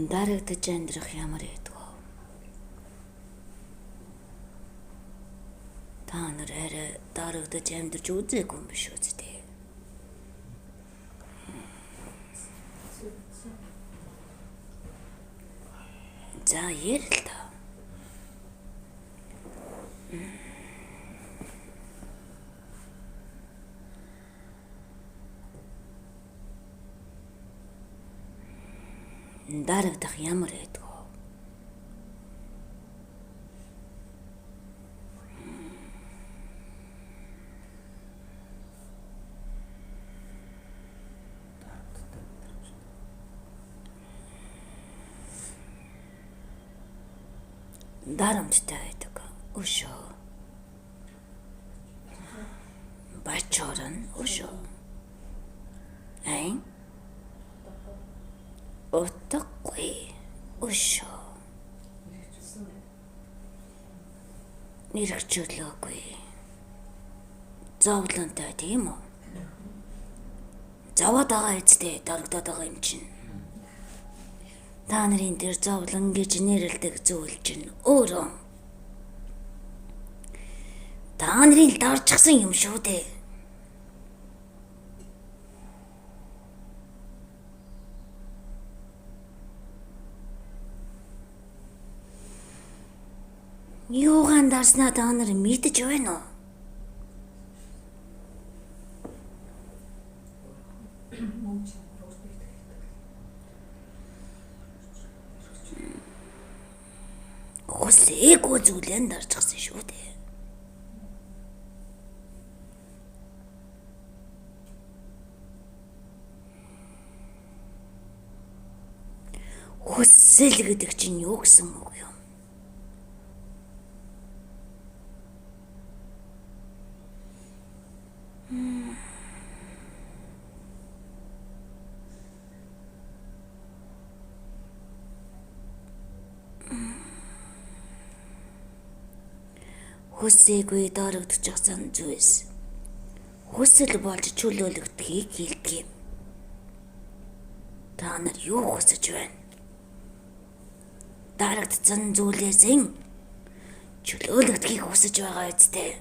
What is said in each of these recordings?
Дарагдаж амьдрах ямар эдгөө. Та нар арай дарагдаж амьдарч үзээгүй юм биш үстэй. За ярил та. Дарагдах ямар эдгөө. Дарамттай байдаг. Өшөө. Бачорн өшөө. Айн? Утгагүй. Өшөө. Нэрхчлөөгүй. Зовлонтой тийм үү? Заваад байгаа эцтэй дарагдаад байгаа юм чинь. Та нарын дээр зовлон гэж нэрлдэг зүйл чинь өөрөө та нарын дарчихсан юм шүү дээ. Юугаан дарснаа та нар мэдэж байна уу? Хүсээгүй зүйлэн дарчихсан шүү дээ. Хүсэл гэдэг чинь юу гэсэн үг юм? Хүсээгүй дарагдчихсан зүйлс хүсэл болж чөлөөлөгдөхийг хэлдэг юм. Та нар юу хүсэж байна? Дарагдсан зүйлээс чөлөөлөгдөхийг хүсэж байгаа үстэй.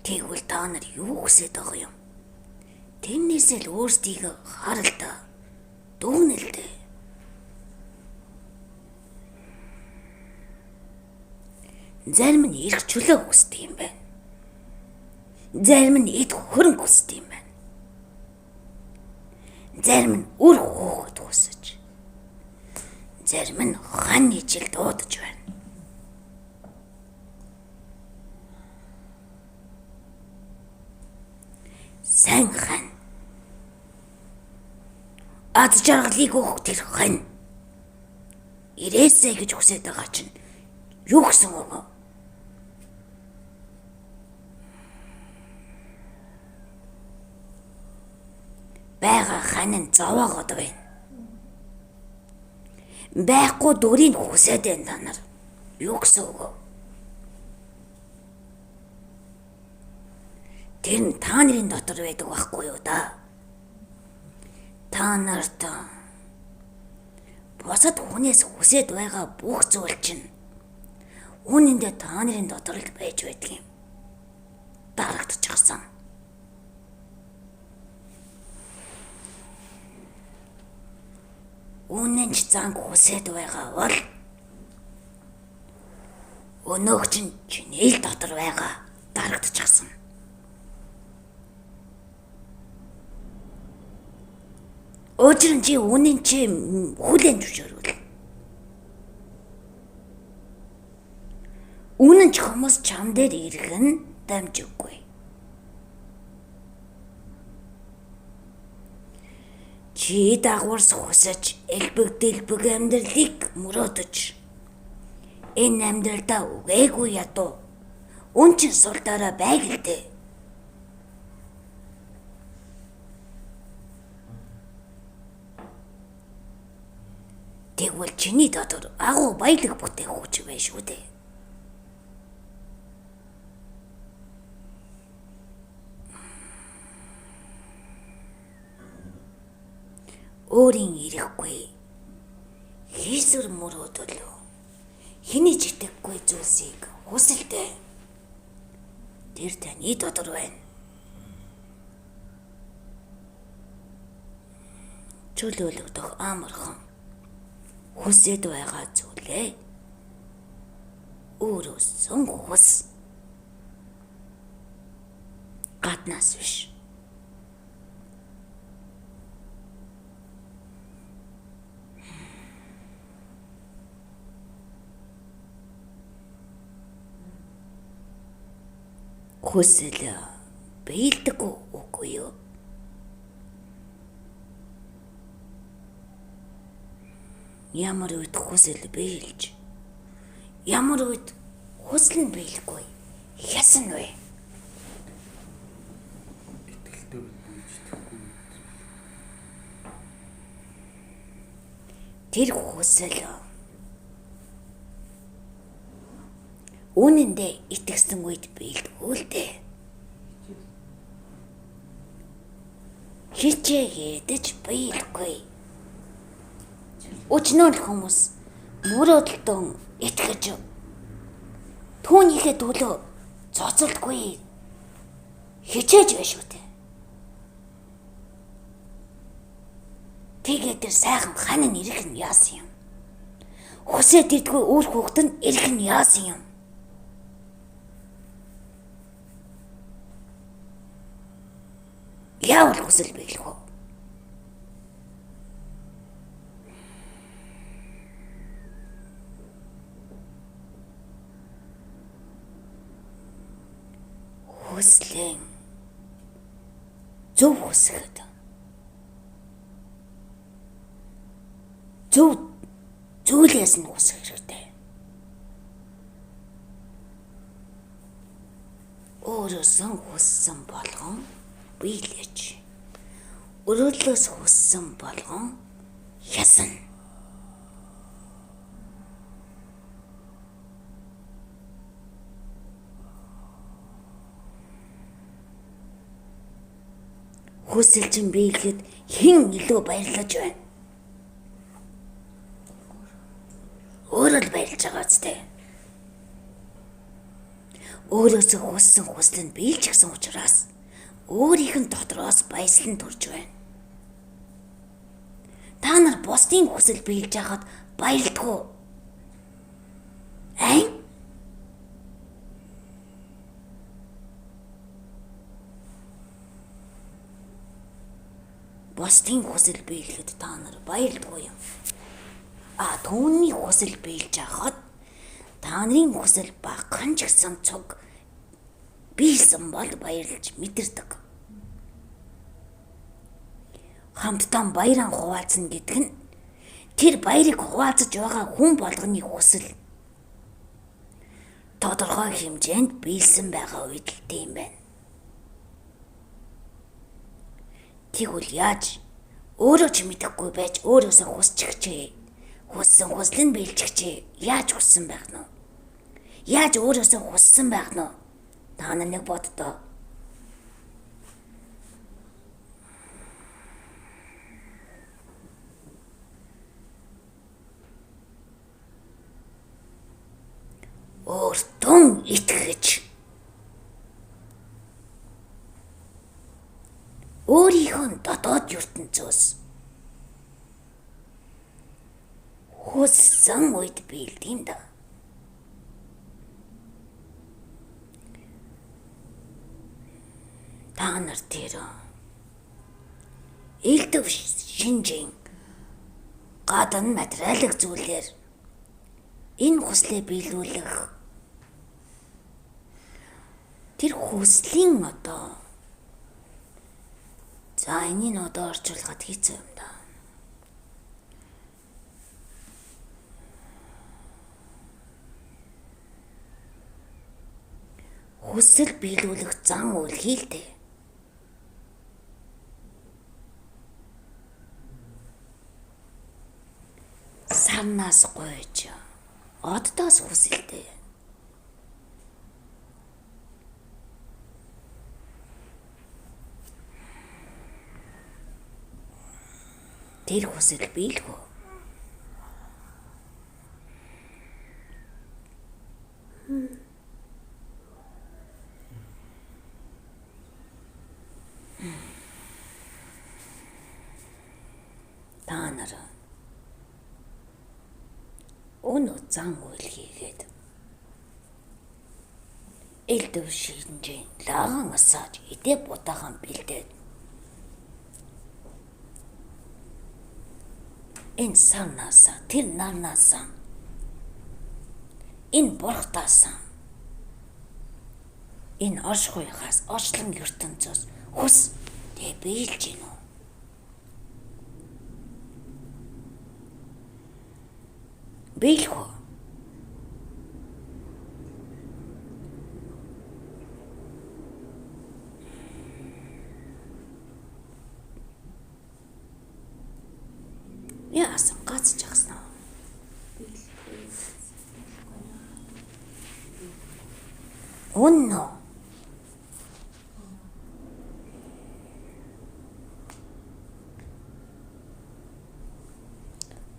Тэгвэл та нар юу хүсэж байгаа юм? Тэрнээс л өөрсдийгөө харалтаа. Дүгнэлтэй. Зарим нь ирэх чөлөө хүсдэг юм байна. Зарим нь эд хөрөнгө хүсдэг юм байна. Зарим нь үр хөөгд хүсэж. Зарим нь хан ижил дуудаж байна. Сайн хан. Ад жаргалыг өгөх тэр хан. Ирээсэй гэж хүсэж байгаа чинь юу гэсэн үг вэ? Бага хан нь зовоогод байна. Байхгүй дүрийг хүсэж байна та нар. Юу гэсэн үг вэ? Тэр нь та нарын дотор байдаг байхгүй юу да? Та нарт бусад хүнээс хүсэж байгаа бүх зүйл чинь үнэндээ та нарын дотор л байж байдаг юм. Дарагдчихсан. Үнэнч занг хүсэж байгаа бол өнөөх чинь чиний л дотор байгаа дарагдчихсан. Өчигдөр чи үнэн чи хүлээн зөвшөөрвөл. Үнэн ч хүмүүс чам дээр ирэх нь дамжиггүй. Чи дагварс хүсэж элбэг дэлбэг амьдралыг мөрөөдөж энэ амьдралдаа үгээгүй ядуу үн чин сулдаараа байгальтэй. Тэгвэл чиний дотор агуу баялаг бүтээх хүч байна шүү дээ. Өөрийн ирэхгүй хийсвэр мөрөөдөл хэний ч итгэхгүй зүйлсийг хүсэлтэй тэр таны дотор байна. Чөлөөлөгдөх амархан хүсэж байгаа зүйлээ өөрөөсөн хүс. Гаднаас биш. Хүсэл биелдэг үгүй юу? Ямар үед хүсэл биелж, ямар үед хүсэл нь биелэхгүй ясан вэ? Итгэлтэй үйлдэхгүй. Тэр хүсэл үнэндээ итгэсэн үед биелдэггүй л дээ. Хичээгээдэж биелэхгүй. Өчнөө л хүмүүс мөрөөдөлтөн итгэж түүнийхээ төлөө цоцолдгүй хичээж байна шүү дээ. Тэгээд тэр сайхан хань нь ирэх нь яасан юм? Хүсээд идэггүй үр хүүхэд нь ирэх нь яасан юм? Яавал хүсэл биелэх вэ? Хүслэн зөв хүсэхэд зөв зүйлээс нь хүсэх хэрэгтэй. Өөрөөсөө хүссэн болгон биелэж, өрөөлөөс хүссэн болгон ясна. Хүсэлчин биелэхэд хэн илүү баярлаж байна? Өөрөө л баярлж байгаа зү. Өөрөөсөө хүссэн хүсэл нь биелж гисэн учраас өөрийнх нь дотроос баяслан төрж байна. Та нар бусдын хүсэл биелж байхад баярлдаггүй. Айн? Бусдын хүсэл биелэхэд та нар баярлдаггүй юм. Түүний хүсэл биелж байхад та нарын хүсэл багахан ч гэсэн цуг биелсэн бол баярлж мэдэрдэг. Хамтдаа баяраа хуваалцна гэдэг нь тэр баярыг хуваалцаж байгаа хүн болгоны хүсэл тодорхой хэмжээнд биелсэн байгаа үед л тийм байна. Тэгвэл яаж өөрөө ч мэдэхгүй байж өөрөөсөө хүсчихжээ. Хүссэн хүсэл нь биелчихжээ. Яаж хүссэн байх нь вэ? Яаж өөрөөсөө хүссэн байх нь вэ? Та нар нэг боддоо. Өөртөө итгэж өөрийнхөө дотоод ертөнцөөс хүссэн үед биелдэм да. Та нар тэр элдв шинжийн гадна материалын зүйлээр энэ хүслээ биелүүлэх тэр хүслийн энийг орчуулахад хэцүү юм да. Хүсэл биелүүлэх зан үйл хийлтэй. санаас гойж оддоос хүсэлтэй. Тэр хүсэл биелгүй. Та нар өнөө зан үйл хийгээд элдв шинжийн лаган асааж идэ будаахан бэлдээд энэ сарнаасаа тэр нарнаасаа энэ бурхтаасаа энэ оршихуйхаас орчлон ертөнцөөс хүс тэ биелж гин үү? Биелгүй. Яасан гацж агснаа. Үннө.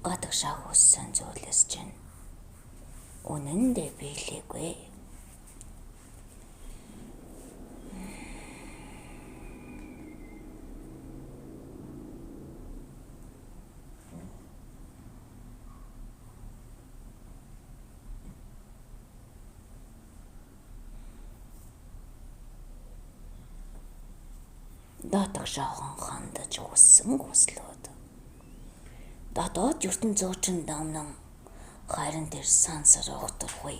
Гадагшаа хүссэн зүйлээс чинь үнэндээ биелээгүй. Дотогшоохон хандаж хүссэн хүслүүд дотоод ертөнцөөчн дамнан харин дээр сансар огторгүй.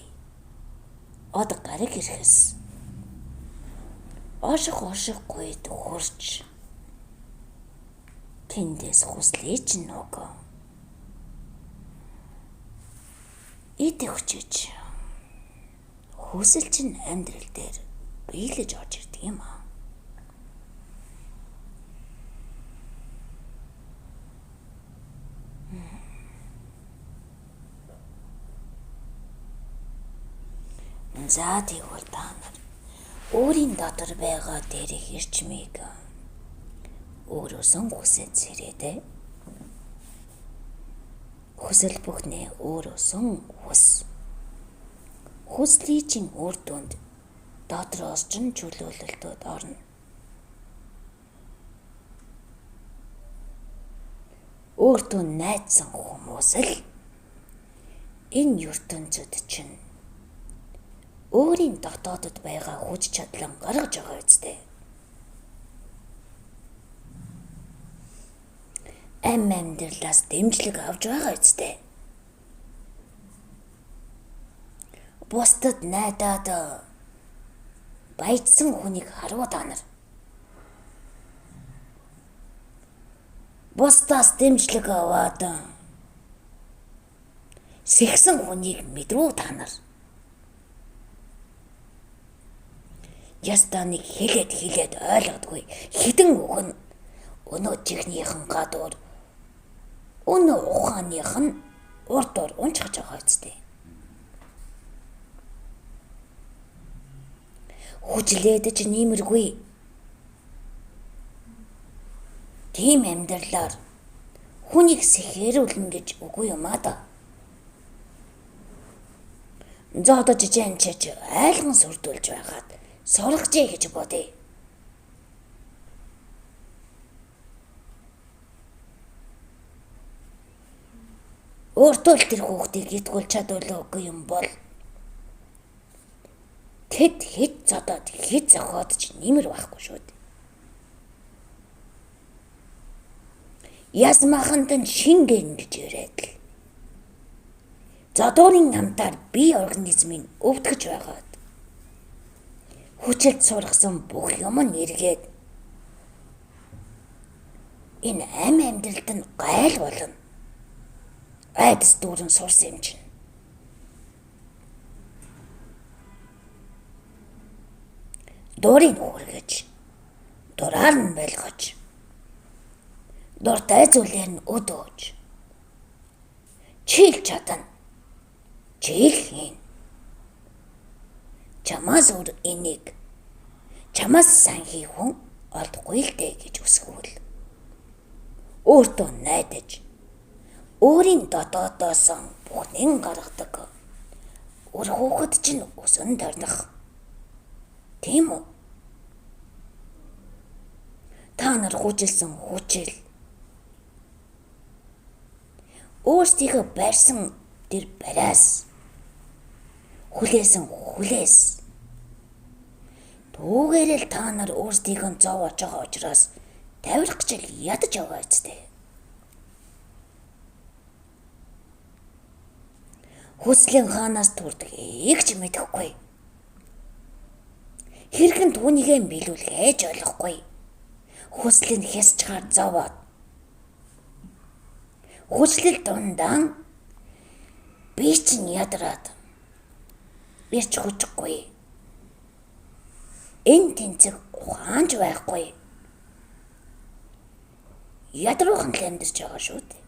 Од гариг ирэхс ошихгүйд хурж тэндээс хүслээ чинь нөгөө идэх хүчиж хүсэл чинь амьдрал дээр биелэж орж ирдэг юм аа. За тэгвэл та нар өөрийн дотор байгаа дээрх эрчмийг өөрөөсөн хүсэж сэрээдэ. Хүсэл бүхнээ өөрөөсөн хүс. Хүслийн чинь үр дүнд дотроос чинь чөлөөлөлтөд орно. Өөртөө найдсан хүмүүс л энэ ертөнцид чинь өөрийн дотоодод байгаа хүч чадлан гаргаж байгаа үстэй. Амьдралаас дэмжлэг авч байгаа үстэй. Бусдад найдаад баяжсан хүнийг харуу та нар. Бусдаас дэмжлэг аваад сэгсэн хүнийг мэдрүү та нар. Ястаа нэг хэлээд ойлгодгүй хідэн өгөн өнөө чихнийхэн гадуур өнөө ухааных нь урдуур унчгаж байгаа үстэй. Хүчлээд ч нэмэргүй. Тийм амьдралаар хүнийг сэхэрүүлнэ гэж үгүй юм аа да. Зодож жинчиж айлган сүрдүүлж байгаад сургажээ гэж бодъё. Өөртөө л тэр хүүхдийг итгүүл чадварлаагүй юм бол тэд хэд зодоод хэд зохиод ч нэмэр байхгүй шүү дээ. Ясмаханд нь шингэн гэж яриад л зодуурын амтаар бие организмыг өвдгөж байгаад хүчилд сургасан бүх юм нь эргээд энэ амьдралд нь гайл болно. Айдас дүүрэн сурсан юм чинь. Дурыг хүргэж, дураар нь байлгаж, дуртай зүйлээр нь өдөөж, Чийл чадна. Чийл хийн. Чамаас өөр энийг чамаас сайн хийх хүн олдохгүй л дээ гэж үсгүүл. Өөртөө найдаж өөрийн дотоодоос бүхнэн гаргадаг. Өр хөөхд чинь өсөн тарнах. Тийм үү? Та нар хүчилсэн хүчил. Өөрсдийгөө барьсан тэр бариас. Хүлээсэн хүлээс. Түүгээрэл та нар өөрсдийгөө зовоож байгаа учраас тавирах гэж ядаж байгаа үстэй. Хүслийн хаанаас төрдөг ч мэдэхгүй. Хэрхэн түүнийгээ биелүүлэх ойлгохгүй. Хүслийн хязгаар зовоод. Хүслэл дундаан би чинь ядраад. Ирч хүчгүй. Энэ тэнцэг ухаанч байхгүй. Ядруухан л амьдарч байгаа шүү дээ.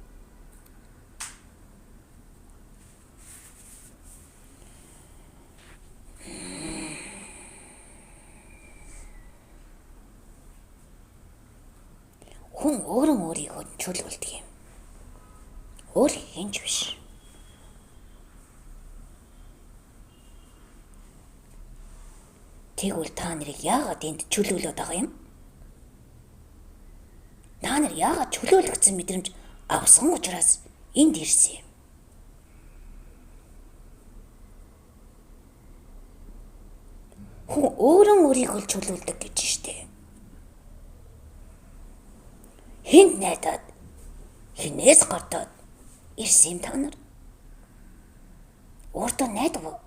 Хүн өөрөө өөрийгөө чөлөөлдөг юм. Өөр хинч биш. Тэгвэл та нарыг яагаад энд чөлөөлөд байгаа юм? Та нар яагаад чөлөөлөгдсөн мэдрэмж авсан учраас энд ирсэн юм? Хүн өөрөө өөрийгөө чөлөөлдөг гэж штэ. Хинд найдаад хинээс гортоод ирсэн юм та нар? Өөртөө найдаг уу?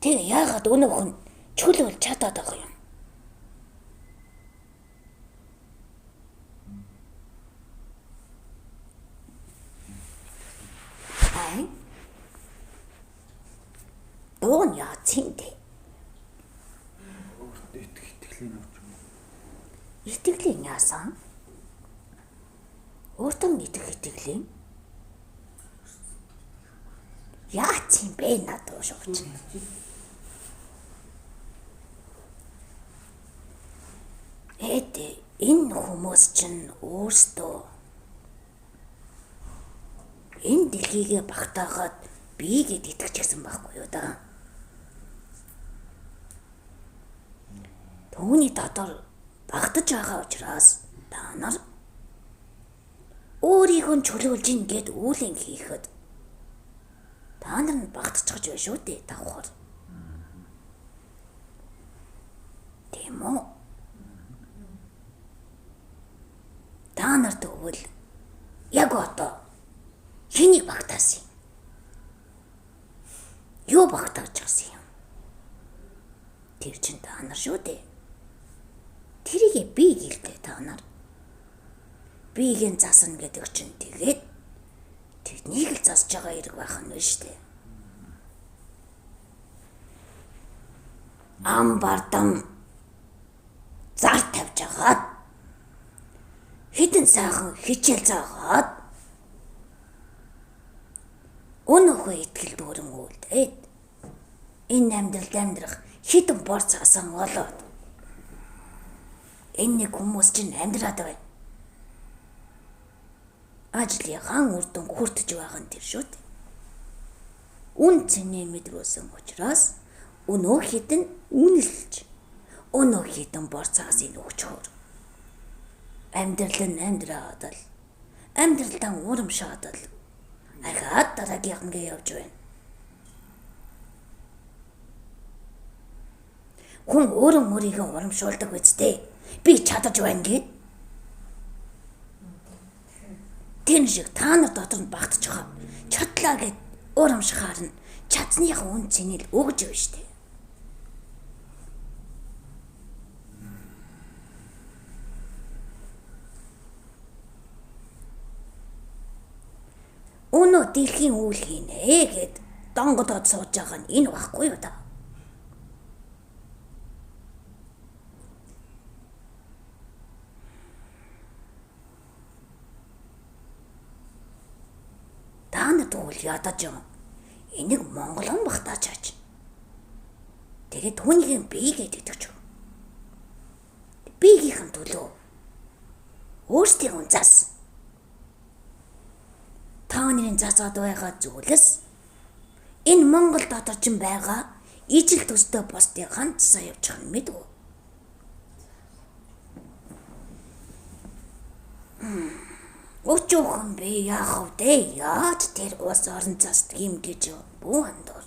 Тэг яагаад өнөөх нь чөлөөлж чадаад байгаа юм? Ай? Дуун яа цэнтэй. Итгэлийн авч юм. Итгэлийн яасан? Өөртөө итгэлийн? Яац юм бэ надад шууч. Энэ хүмүүс чинь өөрсдөө энэ дэлхийгээ багтаагаад биегээд итгэчихсэн байхгүй юу да? Төвний дотор багтаж байгаа учраас та нар өөрийгөө чөлөөлж ин гэд үүлэн хийхэд та нар нь багтчихж байна шүү дээ давхар. Тийм үү? Та нар тэгвэл яг одоо хэнийг багтаасан юм? Юу багтааж байгаа юм? Тэр чинь та нар шүү дээ. Тэрийг би гэлтэй та нар. Биеийн засна гэдэг чинь тэгээд тэднийг л засж байгаа хэрэг байх нь шүү дээ. Ам бардам зар тавьж агаад хитэн сайхан хичээл заагаад өнөөхөө итгэл дүүрэн үлдээд энэ амьдралд амьдрах хитэн бор цаасан болоод энэ хүмүүс чинь амьдраад байна. Ажлынхаа үр дүн хүртэж байгаа нь тэр шүү дээ. Үн цэнэ мэдрүүлсэн учраас өнөө хитэн үнэлж өнөө хитэн бор цаасыг өгчхөр. Амьдрал нь амьдраад л амьдралдаа урамшаад л ахаад дараагийнхангээ явж байна. Хүн өөрийгөө урамшуулдаг үстэй. Би чадаж байна гэд. Тэн шиг та нар дотор нь багтаж байгаа. Чадлаа гэд урамшихаар нь чадсныхаа үн цэнийг өгж байна штэ. Өнөө дэлхийн үйл хийнэ гэд донгодод сууж байгаа нь энэ байхгүй юу та? тэгвэл ядаж энийг монголон багтааж аж. Тэгээд түүнийг би гэдэг ч. Бигийнхэн төлөө өөрсдийн унцаас та нарын зацаад байгаа зүйлс энэ Монгол дотор ч байгаа ижил төстэй постыг ганцсан явуучих нь мэдв. Өчөөхөн би яах вэ? Яаж тэр ус орон цаст юм гэж бүү андуур.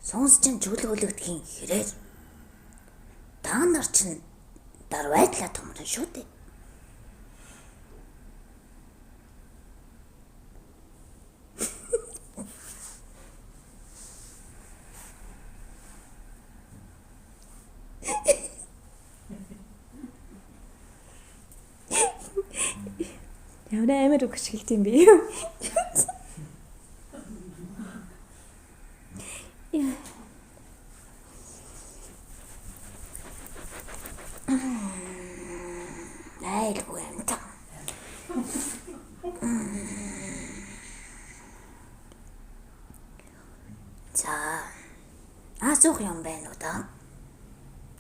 Сонсч чөлөөлөгдхийн хэрээр та нар чинь дарвайдлаа томрон шүү дээ. Ямар амар үг ашиглт юм бэ? Айлгүй юм та. За. Асуух юм байна уу та?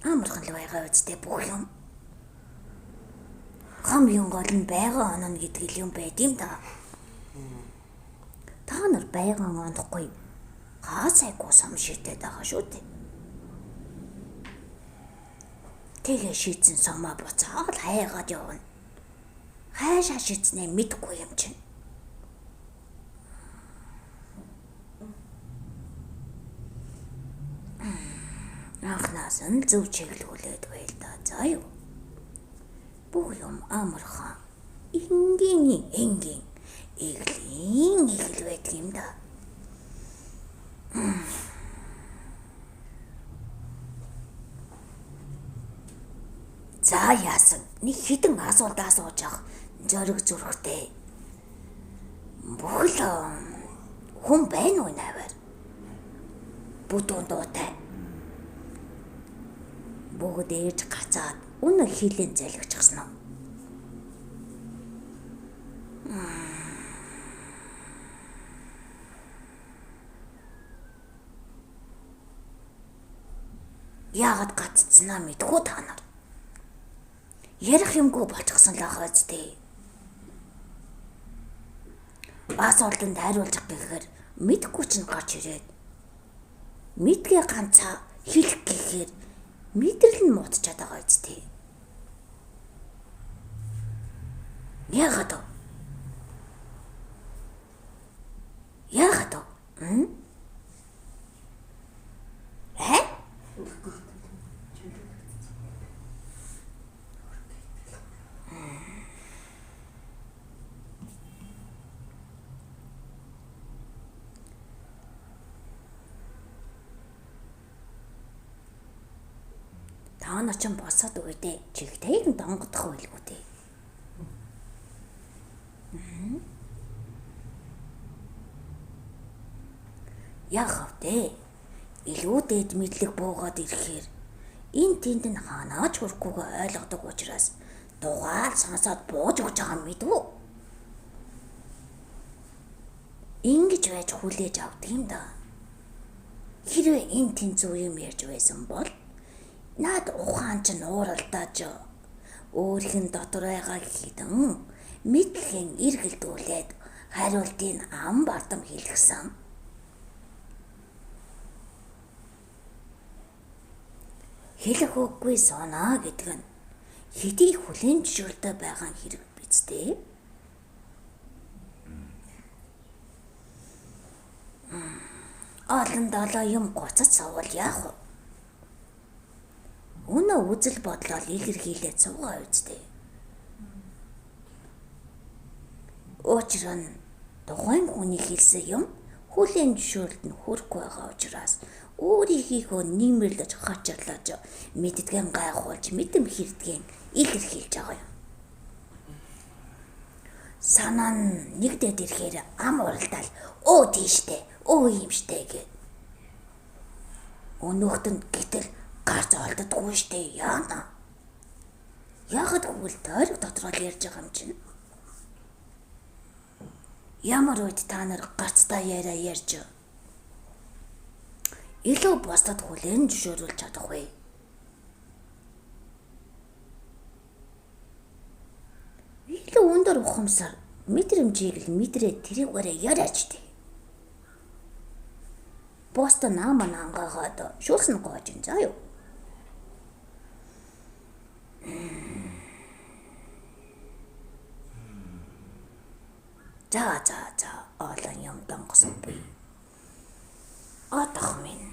Амархан л байгаа үстэй бүх юм. Хамгийн гол нь байгаа оноо гэдэг юм байд юм да. Та нар байгаа онохгүй хаасайгүй сум шийдээд байгаа шүү дээ. Тэгээ шийдсэн сумаа буцаад хайгаад явна. Хайшаа шийдснээ мэдгүй юм чинь. Анхнаас нь зөв чиглүүлээд байл да. За юу. Бүх юм амархан энгийн иглийн байдаг юм да. За яасан нэг хідэн асуулт асууж авах зориг зүрхтэй. Бүхэл хүн байна уу навар? Бүдүүн дуутай. Бүгд ээж гацаад үнэ хилийн залгичсан уу? Яагаад гаццснаа мэдгүй та нар. Ярих юмгүй болчихсон л ахаа зү. Асуултанд хариулж гэхээр мэдгүй ч гарч ирээд мэдгээ ганцаа хэлэх гэхээр мэдрэл нь муудчихад байгаа зү. Яагаад вэ? Яагаад вэ? Та нар ч босоод өгдөө чигтэйг донгодох байлгүй дээ. Яах вэ? Илүү дээд мэдлэг буугаад ирэхээр энэ тэнд нь ханаач хүрхгүйгээ ойлгодог учраас дугаал сонсоод бууж өгч байгаа юм мэдвүү? Ингэж байж хүлээж авдаг юм да. Хэрвээ энэ тэнд зөв юм ярьж байсан бол над ухаан ч нууралдааж өөрхийн дотор байгаа хідэн мэдлэгийн эргэлдүүлээд хариултыг ам бардам хэлгсэн. Хэлэх үггүй сонаа гэдэг нь хэдий хүлээн зөвшөөрөлтэй байгаа хэрэг биз дээ. Олон долоо юм гоцож сувал яах вэ? Өнөө үзэл бодлоо илэрхийлээд суугаа үздэй. Учир нь тухайн хүний хэлсэн юм хүлээн зөвшөөрөлд нь хүрэхгүй байгаа учраас өөрийнхөө нэмэрлэж хачаалаж мэддгэн гайхуулж мэдэм хэрдгэн илэрхийлж байгаа юм. Санаа нь нэгдээд ирэхээр ам уралдаал өө тийштэй өө юмштэй гэв. Өнөөхт нь гэтэл гарц олддоггүй штэ яана. Яагаад гэвэл тойрог дотроо ярьж байгаа юм чинь. Ямар үед та нар гарцтай яриа ярьж илүү бусдад хүлээн зөвшөөрүүлж чадах вэ? Илүү өндөр ухамсар мэдрэмжийг л мэдрээд тэрийгээрээ яриач тий. Босто наамаа ангаагаад шуулсан гоож ин заа юу. За олон юм донгосон буй. Атах минь.